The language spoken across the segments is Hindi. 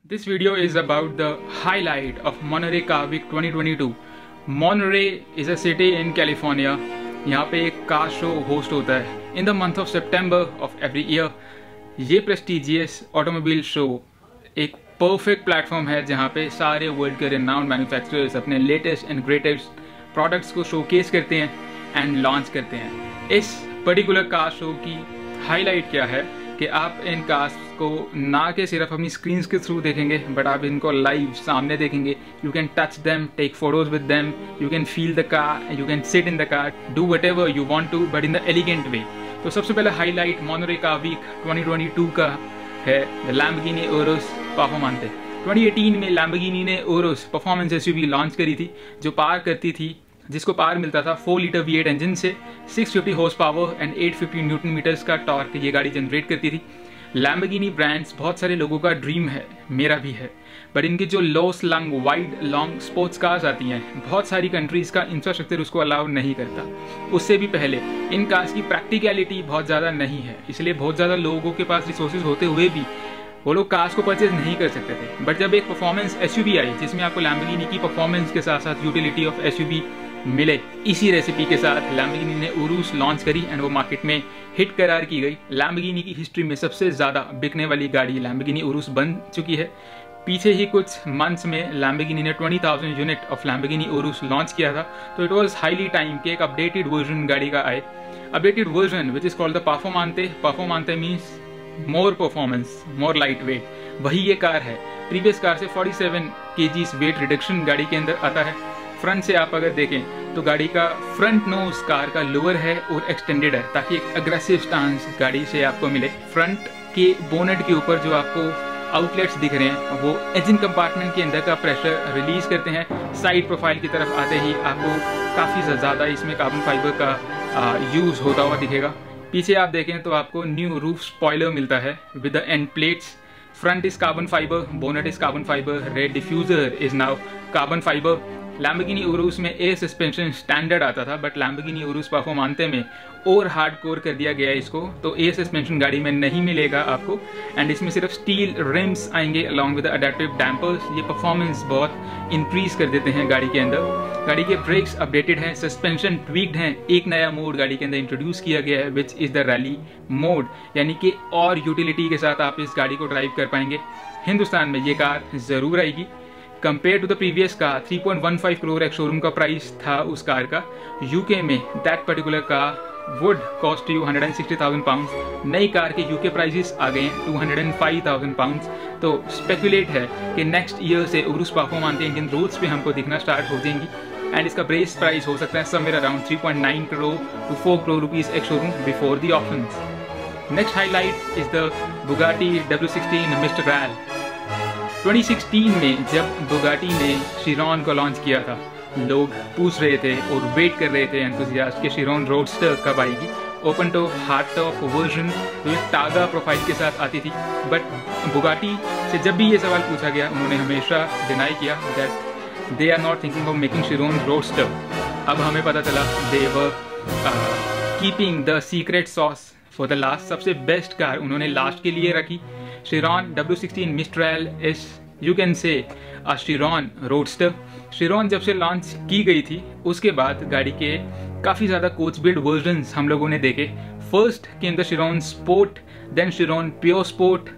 This video is about the highlight of Monterey Car Week 2022. Monterey is a city in California. यहाँ पे एक कार शो होस्ट होता है in the month of September of every year. ये prestigious ऑटोमोबाइल शो एक परफेक्ट प्लेटफॉर्म है जहाँ पे सारे वर्ल्ड के रिनाउंड मैन्युफैक्चरर्स अपने लेटेस्ट एंड ग्रेटेस्ट प्रोडक्ट्स को शोकेस करते हैं एंड लॉन्च करते हैं। इस पर्टिकुलर कार शो की हाईलाइट क्या है कि आप इन कार्स को ना कि सिर्फ अपनी स्क्रीन्स के थ्रू देखेंगे बट आप इनको लाइव सामने देखेंगे। You can touch them, take photos with them, you can feel the car, you can sit in the car, do whatever you want to but in the elegant way. तो सबसे पहले हाईलाइट मोनरे कार वीक 2022 का है लैम्बोर्गिनी ओरोस परफॉर्मांते। 2018 में लैम्बोर्गिनी ने ओरोस परफॉर्मेंस एसयूवी लॉन्च करी थी जिसको पार मिलता था 4 लीटर V8 इंजन से 650 horse power and 850 newton meters का टॉर्क ये गाड़ी जनरेट करती थी। लैम्बोर्गिनी ब्रांड्स बहुत सारे लोगों का ड्रीम है, मेरा भी है, बट इनकी जो low slung wide long sports cars आती हैं बहुत सारी कंट्रीज़ का इंफ्रास्ट्रक्चर उसको अलाउ नहीं करता। उससे भी पहले इन कार्स की प्रैक्टिकलिटी बहुत ज़्यादा नहीं है, इसलिए बहुत ज़्यादा लोगों के पास रिसोर्सेज होते हुए भी वो लोग कार्स को परचेज नहीं कर सकते थे। बट जब एक परफॉर्मेंस एसयूवी आई जिसमें आपको लैम्बोर्गिनी की परफॉर्मेंस के साथ साथ यूटिलिटी ऑफ एसयूवी मिले, इसी रेसिपी के साथ लैम्बोर्गिनी ने उरूस लॉन्च करी एंड वो मार्केट में हिट करार की गई। लैम्बोर्गिनी की हिस्ट्री में सबसे ज़्यादा बिकने वाली गाड़ी लैम्बोर्गिनी उरूस बन चुकी है। पीछे ही कुछ मंथ्स में लैम्बोर्गिनी ने 20,000 यूनिट ऑफ लैम्बोर्गिनी उरूस लॉन्च किया था। तो इट वाज हाईली टाइम कि एक अपडेटेड वर्जन गाड़ी का आए। Updated version which is called the Performante. Performante means more performance, more light weight. वही ये कार है। प्रीवियस कार से 47 kg वेट रिडक्शन गाड़ी के अंदर आता है। फ्रंट से आप अगर देखें तो गाड़ी का फ्रंट नोज कार का लोअर है और एक्सटेंडेड है ताकि एक अग्रेसिव स्टांस गाड़ी से आपको मिले। फ्रंट के बोनेट के ऊपर जो आपको आउटलेट्स दिख रहे हैं वो इंजन कंपार्टमेंट के अंदर का प्रेशर रिलीज करते हैं। साइड प्रोफाइल की तरफ आते ही आपको काफ़ी ज़्यादा इसमें कार्बन फाइबर का यूज़ होता हुआ दिखेगा। पीछे आप देखें तो आपको न्यू रूफ स्पॉइलर मिलता है with the end plates. Front is carbon fibre, bonnet is carbon fibre, rear diffuser is now carbon fibre. Lamborghini Urus में एयर सस्पेंशन स्टैंडर्ड आता था बट लैम्बोर्गिनी उरूस परफॉर्मांते में और हार्डकोर कर दिया गया है इसको, तो एयर सस्पेंशन गाड़ी में नहीं मिलेगा आपको एंड इसमें सिर्फ स्टील रिम्स आएंगे अलॉन्ग विद अडेप्टिव डैम्पर्स। ये परफॉर्मेंस बहुत इंक्रीज कर देते हैं गाड़ी के अंदर। गाड़ी के ब्रेक्स अपडेटेड हैं, सस्पेंशन ट्वीक्ड हैं। एक नया मोड गाड़ी के अंदर इंट्रोड्यूस किया गया है which is the rally mode, यानी कि और यूटिलिटी के साथ आप इस गाड़ी को ड्राइव कर पाएंगे। हिंदुस्तान में ये कार ज़रूर आएगी। Compare to the previous car 3.15 crore एक शोरूम का प्राइस था उस कार का। यूके में that particular car would cost you 160,000 pound. नई कार के यूके प्राइसेस आ गए हैं 205,000 पाउंड। तो स्पेकुलेट है कि नेक्स्ट ईयर से उरूस परफॉर्मांते इंडियन रोड्स पे हमको दिखना स्टार्ट हो जाएंगी एंड इसका बेस प्राइस हो सकता है somewhere around 3.9 crore to 4 crore rupees ex showroom before the options. Next highlight is the Bugatti W16 Mistral. 2016 में जब बुगाटी ने शिरॉन को लॉन्च किया था लोग पूछ रहे थे और वेट कर रहे थे एंथुसियास्ट कि शिरॉन रोडस्टर कब आएगी। Open top hard top version जो एक टागा प्रोफाइल के साथ आती थी, बट बुगाटी से जब भी ये सवाल पूछा गया उन्होंने हमेशा डिनाई किया that they are not thinking of making Chiron roadster. अब हमें पता चला they were keeping the secret sauce for the last. सबसे बेस्ट कार उन्होंने लास्ट के लिए रखी। Chiron W16 Mistral is you can say a Sharon roadster. Sharon जब से लॉन्च की गई थी उसके बाद गाड़ी के काफ़ी ज़्यादा कोच बिल्ड वर्जन्स हम लोगों ने देखे। First came the Chiron Sport, then Chiron Pure Sport,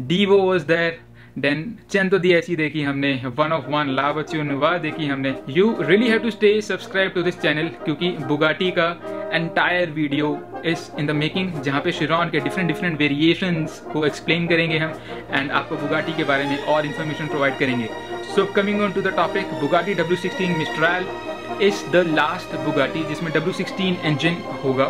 Divo was there, then Centodieci ऐसी देखी हमने, वन ऑफ वन लावचुनवा देखी हमने। You really have to stay subscribed to this channel क्योंकि बुगाटी का entire video is in the making जहाँ पे शिरॉन के डिफरेंट वेरिएशंस को एक्सप्लेन करेंगे हम एंड आपको बुगाटी के बारे में और इन्फॉर्मेशन प्रोवाइड करेंगे। So coming on to the topic, Bugatti W16 Mistral is the last Bugatti जिसमें W16 इंजन होगा।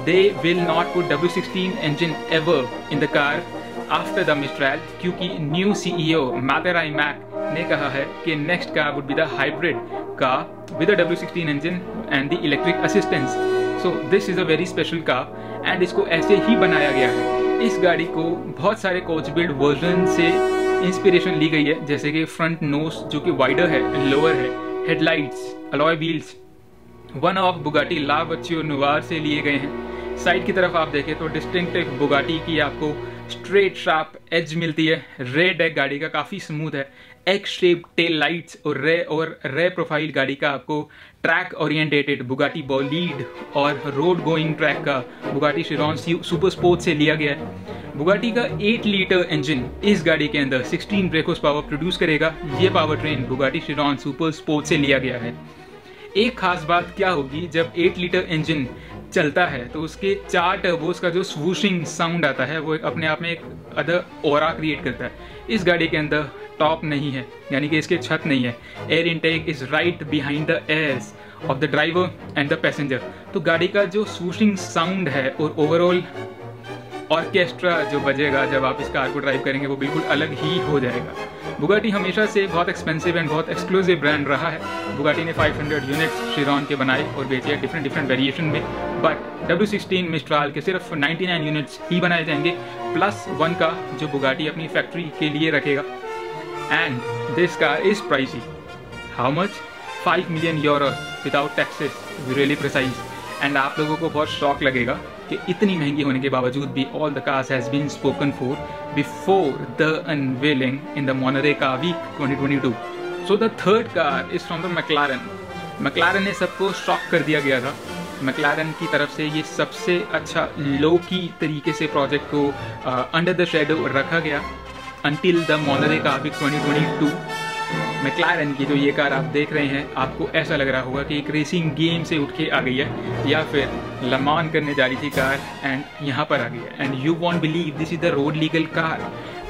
They will not put W16 engine ever in the car after the Mistral क्योंकि न्यू CEO मैथेराई मैक ने कहा है कि next car would be the hybrid car with the W16 engine and the electric assistance. So this is a very special car and इसको ऐसे ही बनाया गया है। इस गाड़ी को बहुत सारे कोच बिल्ड वर्जन से इंस्पिरेशन ली गई है, जैसे कि फ्रंट नोज जो कि वाइडर है, लोअर है, headlights, alloy wheels one of Bugatti La Voiture Noire से लिए गए हैं। साइड की तरफ आप देखें तो डिस्टिंक्टिव बुगाटी की आपको स्ट्रेट शार्प एज मिलती है। रेड है गाड़ी का, काफ़ी स्मूथ है। एग शेप टेल लाइट्स और रे प्रोफाइल गाड़ी का आपको ट्रैक ओरिएंटेटेड बुगाटी बॉलीड और रोड गोइंग ट्रैक का बुगाटी चिरॉन सुपर स्पोर्ट से लिया गया है। बुगाटी का 8 लीटर इंजन इस गाड़ी के अंदर 16 ब्रेक हॉर्स पावर प्रोड्यूस करेगा। ये power train Bugatti Chiron super sport से लिया गया है। एक खास बात क्या होगी, जब 8 लीटर इंजन चलता है तो उसके 4 टर्बोस का जो स्वूशिंग साउंड आता है वो अपने आप में एक अदर ऑरा क्रिएट करता है। इस गाड़ी के अंदर टॉप नहीं है, यानी कि इसके छत नहीं है। Air intake is right behind the ears of the driver and the passenger. तो गाड़ी का जो स्वूशिंग साउंड है और ओवरऑल ऑर्केस्ट्रा जो बजेगा जब आप इस कार को ड्राइव करेंगे वो बिल्कुल अलग ही हो जाएगा। बुगाटी हमेशा से बहुत एक्सपेंसिव एंड बहुत एक्सक्लूसिव ब्रांड रहा है। बुगाटी ने 500 यूनिट्स चिरॉन के बनाए और बेचे हैं डिफरेंट वेरिएशन में, बट W16 मिस्ट्राल के सिर्फ 99 यूनिट्स ही बनाए जाएंगे, +1 का जो बुगाटी अपनी फैक्ट्री के लिए रखेगा। And this car is pricey. How much? 5 million euro without taxes, really precise. And आप लोगों को बहुत शॉक लगेगा कि इतनी महंगी होने के बावजूद भी all the cars has been spoken for before the unveiling in the Monterey car week 2022। So the third car is from the McLaren. McLaren ने सबको शॉक कर दिया गया था। मैक्लारेन की तरफ से ये सबसे अच्छा लो की तरीके से प्रोजेक्ट को अंडर द शेडो रखा गया until the Monterey car week 2022। McLaren की जो ये कार आप देख रहे हैं, आपको ऐसा लग रहा होगा कि एक रेसिंग गेम से उठ के आ गई है या फिर लमान करने जा रही थी कार एंड यहाँ पर आ गई है। And you won't believe this is the road legal car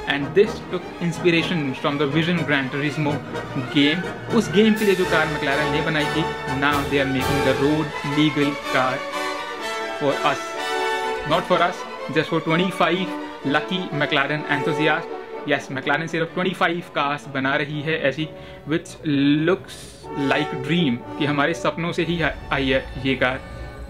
and this took inspiration from the Vision Gran Turismo game. उस गेम के लिए जो कार मैक्लारेन ने बनाई थी, now they are making the road legal car for us, not for us, just for 25 lucky McLaren enthusiast. Yes, McLaren सिर्फ 25 कार्स बना रही है ऐसी, विच लुक्स लाइक ड्रीम, कि हमारे सपनों से ही आई है ये car.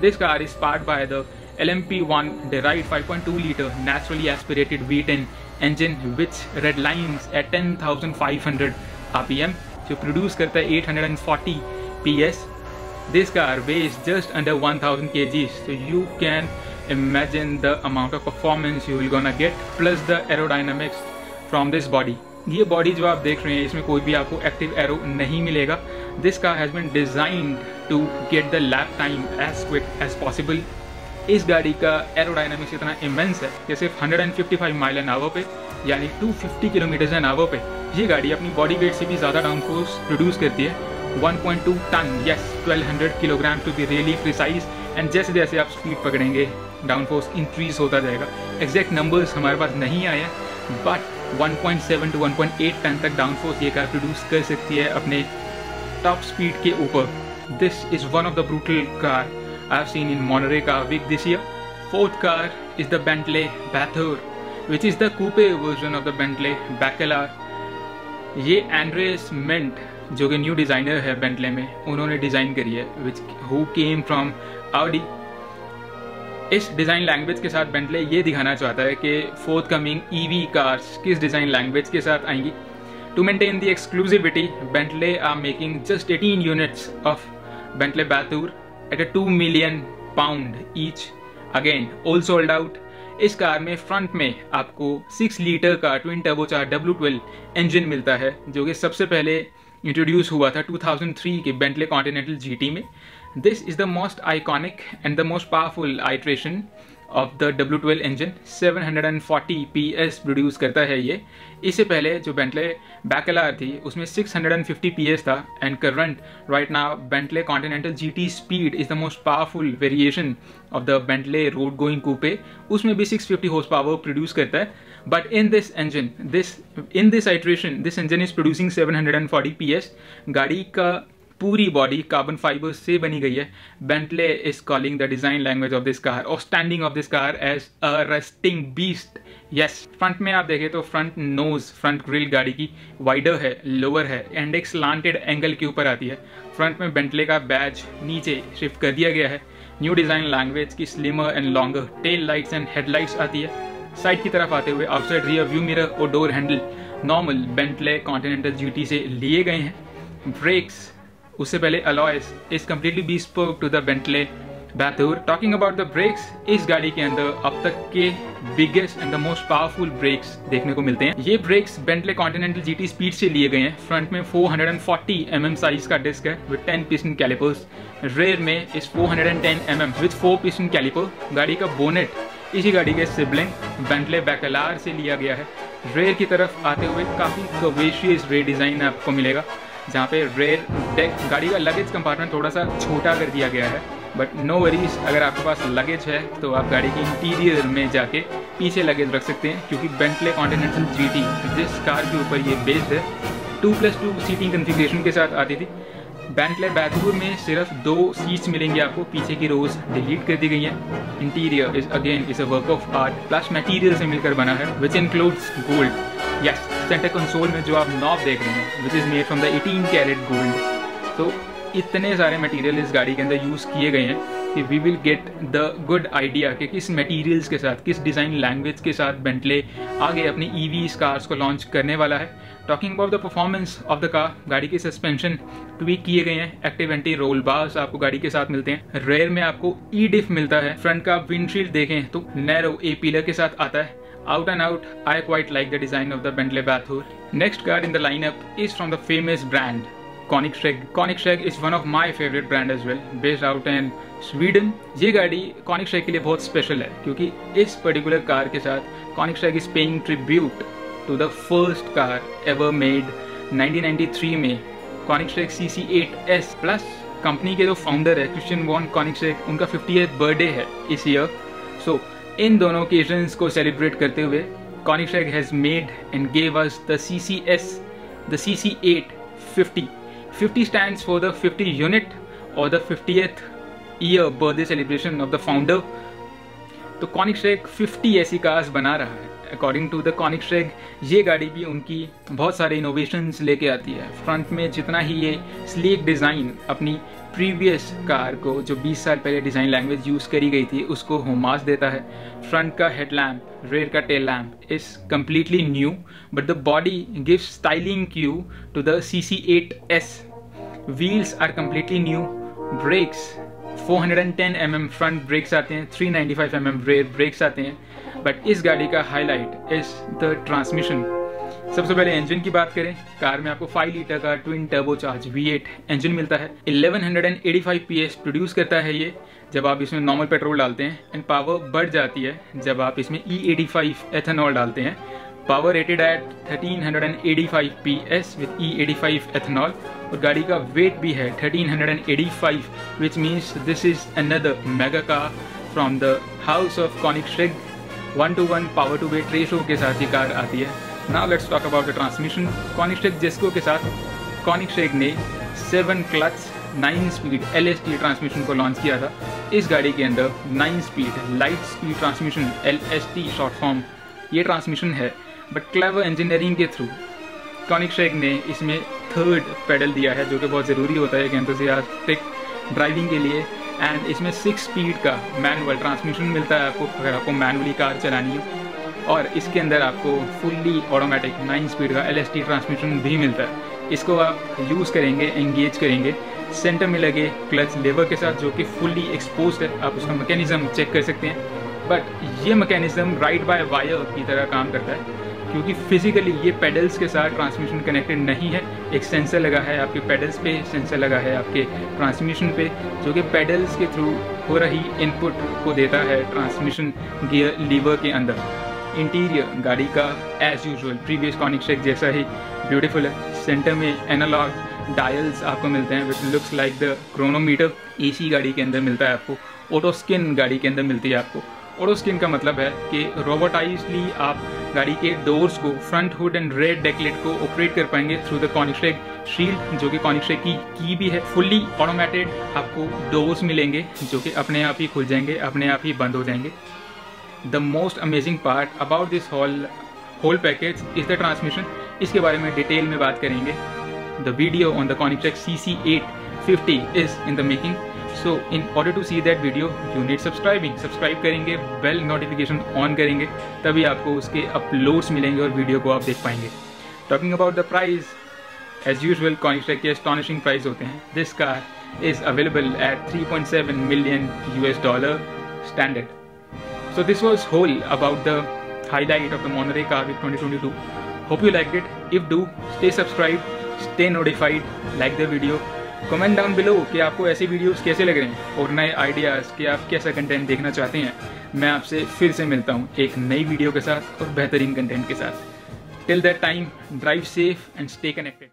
This car is powered by the LMP1 derived 5.2 liter naturally aspirated V10 engine which redlines at 10,500 RPM, जो प्रोड्यूस करता है 840 PS। This car weighs just under 1000 kgs, so you can imagine the amount of performance you will gonna get, plus the aerodynamics from this body। ये बॉडी जो आप देख रहे हैं इसमें कोई भी आपको एक्टिव एरो नहीं मिलेगा। This car has been designed to get the lap time as quick as possible. इस गाड़ी का एरोडायनामिक्स इतना इमेंस है कि सिर्फ 155 माइल एन आवर पे, यानी 250 किलोमीटर एन आवर पे, ये गाड़ी अपनी बॉडी वेट से भी ज़्यादा डाउनफोर्स प्रोड्यूस करती है। 1.2 ton, yes 1200 kilogram to be really precise. And जैसे जैसे आप स्पीड पकड़ेंगे डाउनफोर्स इंक्रीज होता जाएगा। एग्जैक्ट नंबर्स हमारे पास नहीं आए हैं, बट 1.7 टू 1.8 टन तक डाउनफोर्स ये कार प्रोड्यूस कर सकती है अपने टॉप स्पीड के ऊपर। This is one of the brutal car I have seen in Monterey car week this year. Fourth car is the Bentley Batur, which is the coupe version of the Bentley Bacalar. ये एंड्रेस मिंट जो कि न्यू डिजाइनर है बेंटले में, उन्होंने डिजाइन करी है, which who came from Audi. इस डिज़ाइन लैंग्वेज के साथ बेंटले ये दिखाना चाहता है कि फोर्थ कमिंग EV कार्स किस डिज़ाइन लैंग्वेज के साथ आएंगी। To maintain the exclusivity, Bentley are making just 18 units of Bentley Batur at a 2 million pound each, again all sold out. इस कार में फ्रंट में आपको 6 लीटर का ट्विन टर्बोचार्ज W12 इंजन मिलता है, जो कि सबसे पहले इंट्रोड्यूस हुआ था 2003 के बेंटले कॉन्टिनेंटल GT में। This is the most iconic and the most powerful iteration of the W12 engine। 740 PS produce करता है ये। इससे पहले जो बेंटले बैकेलार थी उसमें 650 PS था। And current right now Bentley Continental GT speed is the most powerful variation of the Bentley road going coupe, उसमें भी 650 हॉर्स पावर प्रोड्यूस करता है। But in this engine, in this iteration, this engine is producing 740 PS। गाड़ी का पूरी बॉडी कार्बन फाइबर से बनी गई है। Bentley is calling the design language of this car और standing of this car as a resting beast. Yes, front में आप देखें तो फ्रंट नोज, फ्रंट ग्रिल गाड़ी की वाइडर है, लोअर है एंड एक स्लांटेड एंगल के ऊपर आती है। फ्रंट में बेंटले का बैज नीचे शिफ्ट कर दिया गया है। न्यू डिजाइन लैंग्वेज की slimmer and longer tail lights and headlights आती है। साइड की तरफ आते हुए आउटसाइड रियर व्यू मिरर और door handle normal Bentley Continental GT से लिए गए हैं। ब्रेक्स उससे पहले alloys is completely bespoke to the Bentley Batur. Talking about the brakes, इस गाड़ी के अंदर अब तक के biggest and the most powerful brakes देखने को मिलते हैं। ये breaks Bentley Continental GT speed से लिए गए हैं। फ्रंट में 440 mm साइज का डिस्क है विद 10 पिस्टन कैलिपर्स। रेयर में इस 410 mm विद 4 पिस्टन कैलिपर। गाड़ी का बोनेट इसी गाड़ी के सिबलिंग बेंटले बैकलार से लिया गया है। रेयर की तरफ आते हुए काफ़ी कर्वेशियस रेयर डिज़ाइन आपको मिलेगा, जहाँ पे रेयर डेक गाड़ी का लगेज कंपार्टमेंट थोड़ा सा छोटा कर दिया गया है। बट नो वरीज, अगर आपके पास लगेज है तो आप गाड़ी के इंटीरियर में जाके पीछे लगेज रख सकते हैं, क्योंकि बेंटले कॉन्टिनेंटल जीटी जिस कार के ऊपर ये बेस्ड है 2+2 सीटिंग कन्फिग्रेशन के साथ आती थी। बेंटले बैथूर में सिर्फ 2 सीट्स मिलेंगी आपको, पीछे की रोज डिलीट कर दी गई है। Interior is again is a work of art, plush material से मिलकर बना है which includes gold. Yes, centre console में जो आप नॉब देख रहे हैं which is made from the 18 carat gold. तो इतने सारे मटेरियल इस गाड़ी के अंदर यूज़ किए गए हैं कि we will get the good idea कि किस मटेरियल्स के साथ, किस डिज़ाइन लैंग्वेज के साथ बेंटले आगे अपनी ईवी कार्स को लॉन्च करने वाला है। Talking about the performance of the car, गाड़ी के सस्पेंशन ट्वीक किए गए हैं। एक्टिव एंटी रोल बार्स आपको गाड़ी के साथ मिलते हैं। रेयर में आपको ई डिफ मिलता है। फ्रंट का विंडशील्ड देखें तो नैरो ए पिलर के साथ आता है। Out and out, I quite like the design of the Bentley Bathur. Next car in the lineup is from the famous brand Koenigsegg. Koenigsegg is one of my favorite brand as well, based out in Sweden. ये गाड़ी Koenigsegg के लिए बहुत स्पेशल है, क्योंकि इस पर्टिकुलर कार के साथ Koenigsegg is paying tribute to the first car ever made 1993 में Koenigsegg CC8S। प्लस कंपनी के जो फाउंडर है क्रिश्चियन वॉन Koenigsegg, उनका 50th बर्थडे है इस ईयर। सो इन दोनों ओकेजन्स को सेलिब्रेट करते हुए Koenigsegg has made and gave us the CCS, the CC850. 50 stands for the 50 unit or the 50th year birthday celebration of the founder. तो Koenigsegg 50 ऐसी कार्स बना रहा है। अकॉर्डिंग टू द Koenigsegg, ये गाड़ी भी उनकी बहुत सारे इनोवेशंस लेके आती है। फ्रंट में जितना ही ये स्लीक डिज़ाइन अपनी प्रीवियस कार को, जो 20 साल पहले डिज़ाइन लैंग्वेज यूज़ करी गई थी, उसको होमाज देता है। फ्रंट का हेडलैम्प, रेयर का tail lamp is completely new, but the body gives styling cue to the CC8S। Wheels are completely new. Brakes 410 mm front brakes आते हैं, 395 mm रेयर ब्रेक्स आते हैं। बट इस गाड़ी का हाईलाइट इज द ट्रांसमिशन। सबसे पहले इंजन की बात करें, कार में आपको 5 लीटर का ट्विन टर्बोचार्ज V8 इंजन मिलता है। 1185 PS प्रोड्यूस करता है ये जब आप इसमें नॉर्मल पेट्रोल डालते हैं, एंड पावर बढ़ जाती है जब आप इसमें E85 एथेनॉल डालते हैं। Power rated at 1385 PS with E85 ethanol, और गाड़ी का वेट भी है 1385, which means this is another mega car from the house of Koenigsegg। 1:1 power to weight ratio के साथ ये कार आती है। Now let's talk about the transmission. Koenigsegg Jesko के साथ Koenigsegg ने 7 क्लच 9 स्पीड LST ट्रांसमिशन को लॉन्च किया था। इस गाड़ी के अंदर 9 speed light speed transmission LST short form ये ट्रांसमिशन है, बट क्लेवर इंजीनियरिंग के थ्रू Koenigsegg ने इसमें 3rd पेडल दिया है, जो कि बहुत ज़रूरी होता है एक एंथुसियास्टिक ड्राइविंग के लिए। एंड इसमें 6 स्पीड का मैनुअल ट्रांसमिशन मिलता है आपको, अगर आपको मैनुअली कार चलानी है। और इसके अंदर आपको फुल्ली ऑटोमेटिक 9 स्पीड का LST ट्रांसमिशन भी मिलता है। इसको आप यूज़ करेंगे, एंगेज करेंगे सेंटर में लगे क्लच लेवर के साथ, जो कि फुल्ली एक्सपोज्ड है। आप उसका मैकेनिज्म चेक कर सकते हैं, बट ये मैकेनिज्म राइड बाय वायर की तरह काम करता है, क्योंकि फिजिकली ये पेडल्स के साथ ट्रांसमिशन कनेक्टेड नहीं है। एक सेंसर लगा है आपके पेडल्स पे, सेंसर लगा है आपके ट्रांसमिशन पे, जो कि पेडल्स के थ्रू हो रही इनपुट को देता है ट्रांसमिशन गियर लीवर के अंदर। इंटीरियर गाड़ी का एज यूजुअल प्रीवियस Koenigsegg जैसा ही ब्यूटीफुल है। सेंटर में एनालॉग डायल्स आपको मिलते हैं which looks like the chronometer. AC गाड़ी के अंदर मिलता है आपको। ऑटो स्किन गाड़ी के अंदर मिलती है आपको। ऑटो स्किन का मतलब है कि रोबोटाइजली आप गाड़ी के डोर्स को, फ्रंट हुड एंड रेयर डेकलेट को ऑपरेट कर पाएंगे थ्रू द Koenigsegg शील्ड, जो कि Koenigsegg की भी है। फुल्ली ऑटोमेटेड आपको डोर्स मिलेंगे जो कि अपने आप ही खुल जाएंगे, अपने आप ही बंद हो जाएंगे। The most amazing part about this whole package is the transmission. इसके बारे में डिटेल में बात करेंगे। The video on the Koenigsegg CC850 is in the making, so in order to see that video you need subscribe करेंगे, बेल नोटिफिकेशन ऑन करेंगे, तभी आपको उसके अपलोड्स मिलेंगे और वीडियो को आप देख पाएंगे। Talking about the price, as usual Koenigsegg के एस्टॉनिशिंग प्राइस होते हैं। This car is available at 3.7 million US dollar standard. So this was whole about the highlight of the Monterey Car Week 2022. Hope you liked it. If do, stay subscribed, stay notified, like the video. Comment down below कि आपको ऐसे वीडियोस कैसे लग रहे हैं और नए आइडियाज़ कि आप कैसा कंटेंट देखना चाहते हैं। मैं आपसे फिर से मिलता हूँ एक नई वीडियो के साथ और बेहतरीन कंटेंट के साथ। Till that time, drive safe and stay connected.